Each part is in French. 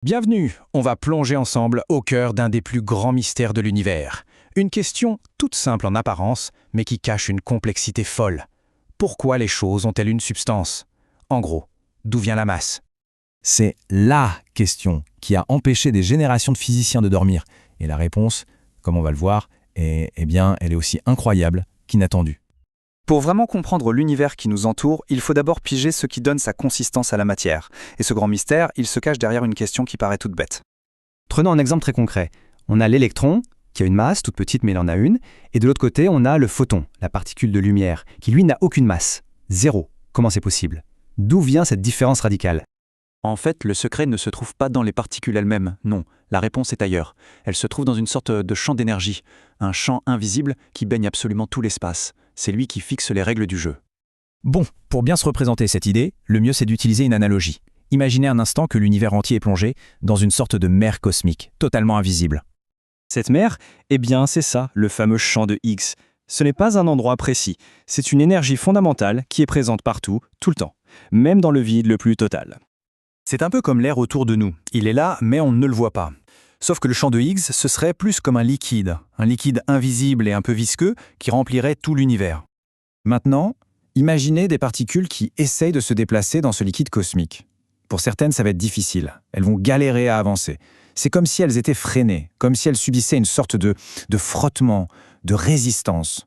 Bienvenue, on va plonger ensemble au cœur d'un des plus grands mystères de l'univers. Une question toute simple en apparence, mais qui cache une complexité folle. Pourquoi les choses ont-elles une substance? En gros, d'où vient la masse? C'est LA question qui a empêché des générations de physiciens de dormir. Et la réponse, comme on va le voir, elle est aussi incroyable qu'inattendue. Pour vraiment comprendre l'univers qui nous entoure, il faut d'abord piger ce qui donne sa consistance à la matière. Et ce grand mystère, il se cache derrière une question qui paraît toute bête. Prenons un exemple très concret. On a l'électron, qui a une masse, toute petite mais il en a une, et de l'autre côté, on a le photon, la particule de lumière, qui lui n'a aucune masse. Zéro. Comment c'est possible? D'où vient cette différence radicale? En fait, le secret ne se trouve pas dans les particules elles-mêmes, non. La réponse est ailleurs. Elle se trouve dans une sorte de champ d'énergie, un champ invisible qui baigne absolument tout l'espace. C'est lui qui fixe les règles du jeu. Bon, pour bien se représenter cette idée, le mieux c'est d'utiliser une analogie. Imaginez un instant que l'univers entier est plongé dans une sorte de mer cosmique, totalement invisible. Cette mer, eh bien c'est ça, le fameux champ de Higgs. Ce n'est pas un endroit précis, c'est une énergie fondamentale qui est présente partout, tout le temps, même dans le vide le plus total. C'est un peu comme l'air autour de nous. Il est là, mais on ne le voit pas. Sauf que le champ de Higgs, ce serait plus comme un liquide invisible et un peu visqueux qui remplirait tout l'univers. Maintenant, imaginez des particules qui essayent de se déplacer dans ce liquide cosmique. Pour certaines, ça va être difficile. Elles vont galérer à avancer. C'est comme si elles étaient freinées, comme si elles subissaient une sorte de frottement, de résistance.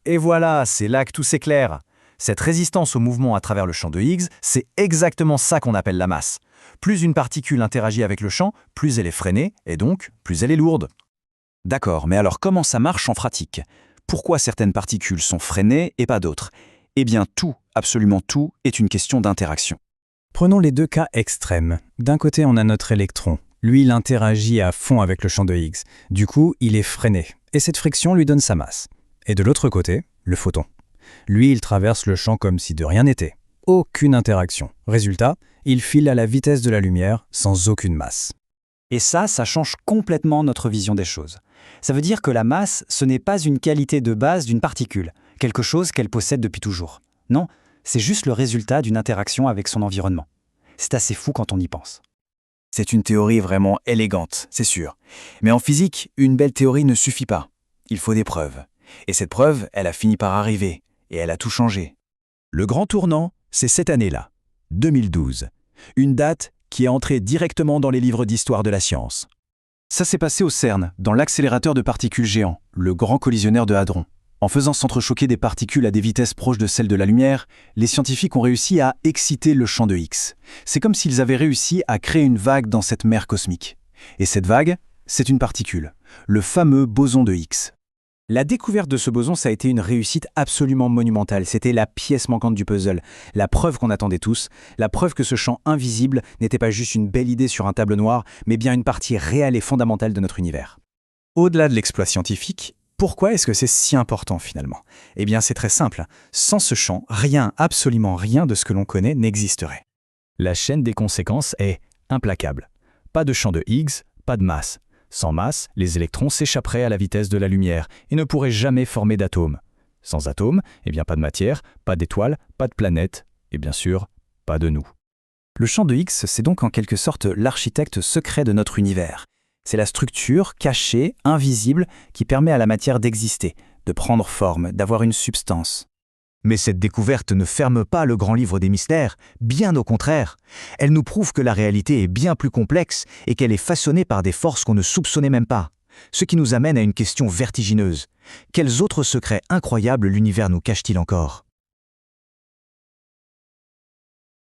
Et voilà, c'est là que tout s'éclaire. Cette résistance au mouvement à travers le champ de Higgs, c'est exactement ça qu'on appelle la masse. Plus une particule interagit avec le champ, plus elle est freinée, et donc plus elle est lourde. D'accord, mais alors comment ça marche en pratique? Pourquoi certaines particules sont freinées et pas d'autres? Eh bien tout, absolument tout, est une question d'interaction. Prenons les deux cas extrêmes. D'un côté, on a notre électron. Lui, il interagit à fond avec le champ de Higgs. Du coup, il est freiné, et cette friction lui donne sa masse. Et de l'autre côté, le photon. Lui, il traverse le champ comme si de rien n'était. Aucune interaction. Résultat, il file à la vitesse de la lumière sans aucune masse. Et ça change complètement notre vision des choses. Ça veut dire que la masse, ce n'est pas une qualité de base d'une particule, quelque chose qu'elle possède depuis toujours. Non, c'est juste le résultat d'une interaction avec son environnement. C'est assez fou quand on y pense. C'est une théorie vraiment élégante, c'est sûr. Mais en physique, une belle théorie ne suffit pas. Il faut des preuves. Et cette preuve, elle a fini par arriver. Et elle a tout changé. Le grand tournant, c'est cette année-là, 2012. Une date qui est entrée directement dans les livres d'histoire de la science. Ça s'est passé au CERN, dans l'accélérateur de particules géant, le grand collisionneur de hadrons. En faisant s'entrechoquer des particules à des vitesses proches de celles de la lumière, les scientifiques ont réussi à exciter le champ de Higgs. C'est comme s'ils avaient réussi à créer une vague dans cette mer cosmique. Et cette vague, c'est une particule, le fameux boson de Higgs. La découverte de ce boson, ça a été une réussite absolument monumentale. C'était la pièce manquante du puzzle, la preuve qu'on attendait tous, la preuve que ce champ invisible n'était pas juste une belle idée sur un tableau noir, mais bien une partie réelle et fondamentale de notre univers. Au-delà de l'exploit scientifique, pourquoi est-ce que c'est si important finalement? Eh bien c'est très simple, sans ce champ, rien, absolument rien de ce que l'on connaît n'existerait. La chaîne des conséquences est implacable. Pas de champ de Higgs, pas de masse. Sans masse, les électrons s'échapperaient à la vitesse de la lumière et ne pourraient jamais former d'atomes. Sans atomes, eh bien pas de matière, pas d'étoiles, pas de planètes, et bien sûr, pas de nous. Le champ de Higgs, c'est donc en quelque sorte l'architecte secret de notre univers. C'est la structure cachée, invisible, qui permet à la matière d'exister, de prendre forme, d'avoir une substance. Mais cette découverte ne ferme pas le grand livre des mystères, bien au contraire. Elle nous prouve que la réalité est bien plus complexe et qu'elle est façonnée par des forces qu'on ne soupçonnait même pas. Ce qui nous amène à une question vertigineuse. Quels autres secrets incroyables l'univers nous cache-t-il encore ?